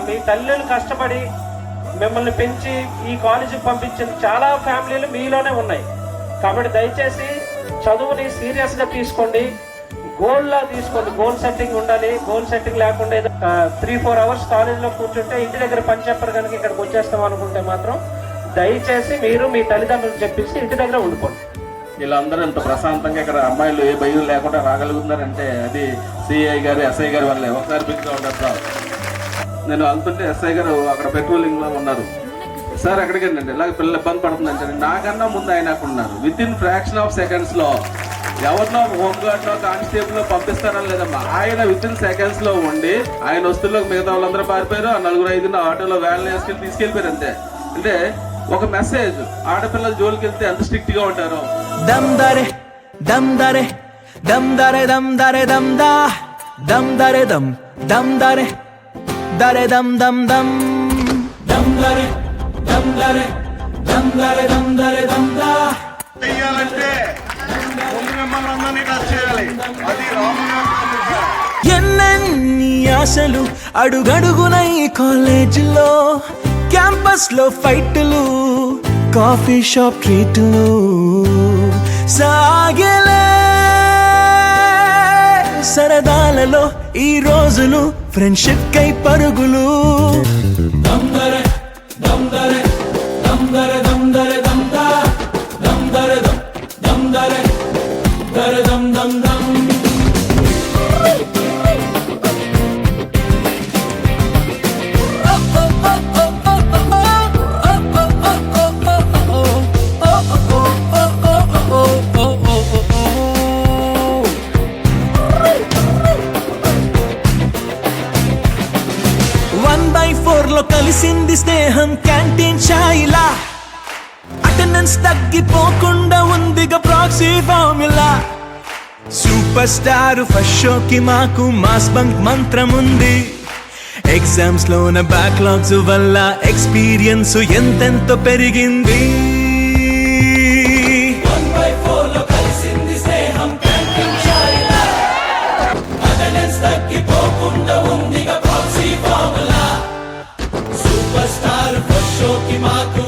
మీ తల్లులు కష్టపడి మిమ్మల్ని పెంచి ఈ కాలేజీకి పంపించిన చాలా ఫ్యామిలీలు మీలోనే ఉన్నాయి. కాబట్టి దయచేసి చదువుని సీరియస్గా తీసుకోండి, గోల్లా తీసుకోండి. గోల్ సెట్టింగ్ ఉండాలి. గోల్ సెట్టింగ్ లేకుండా ఏదో 3-4 అవర్స్ కాలేజీలో కూర్చుంటే ఇంటి దగ్గర పని చెప్పరు కనుక ఇక్కడికి వచ్చేస్తాం అనుకుంటే మాత్రం దయచేసి మీరు మీ తల్లిదండ్రులు చెప్పేసి ఇంటి దగ్గర ఉండిపోండి. వీళ్ళందరూ ఇంత ప్రశాంతంగా ఇక్కడ అమ్మాయిలు ఏ భయం లేకుండా రాగలుగుతున్నారంటే అది సిఐ గారు ఎస్ఐ గారు వల్లే. ఒకసారి బిగ్గా ఉండదు. నేను వెళ్తుంటే ఎస్ఐ గారు అక్కడ పెట్రోలింగ్ లో ఉన్నారు. సార్ ఎక్కడికి వెళ్ళండి ఇలాగ పిల్లలు ఇబ్బంది పడుతుందంటే నాకన్నా ముందు ఆయనకు ఉన్నారు. With in fraction of seconds లో ఎవరినో హోంగార్డ్లో కానిస్టేబుల్లో పంపిస్తారని లేదమ్మా, ఆయన విత్ ఇన్ సెకండ్స్ లో ఉండి ఆయన వస్తువులకు మిగతా వాళ్ళందరూ పారిపోయారు. ఆ 4-5 ఆటోలో వ్యాన్లు వేసుకెళ్ళి తీసుకెళ్ళిపోయారు అంతే. అంటే ఒక మెసేజ్, ఆడపిల్లల జోలికి వెళ్తే ఎంత స్ట్రిక్ట్ గా ఉంటారో. దమ్ దరే దమ్ దరే దమ్ దరే దమ్ దరే దమ్ దా దమ్ దరే దమ్ దమ్ దరే దరే దమ్ దమ్ దమ్ దమ్ దరే దమ్ దరే దమ్ దరే దమ్ దరే దమ్ దా. చెయ్యాలంటే ముందు మిమ్మల్ని అందరినీ టచ్ చేయాలి. అది ఎన్నెన్ని ఆశలు అడుగడుగున ఈ కాలేజీలో, క్యాంపస్ లో ఫైట్లు, కాఫీ షాప్ ట్రీట్లు సాగలే. సరదాలలో ఈ రోజులు ఫ్రెండ్షిప్ కై పరుగులు. దమ్ దరే దమ్ దరే దమ్ దరే దమ్ దరే దమ్ దా దమ్ దరే దమ్ దరే దరే దమ్ దమ్ దమ్. లో కలిసింది స్నేహం క్యాంటీన్ ఛాయిలా, అటెండెన్స్ తగ్గిపోకుండా ఉందిగా proxy formula. Super star first షోకి మాకు మాస్ బంక్ మంత్రం ఉంది. ఎగ్జామ్స్ లోన బ్యాక్లాగ్స్ వల్ల ఎక్స్పీరియన్స్ ఎంతెంతో పెరిగింది. 1/4 లో కలిసింది స్నేహం క్యాంటీన్ ఛాయిలా, అటెండెన్స్ తగ్గిపోకుండా ఉందిగా proxy formula. Super star first షోకి మాకు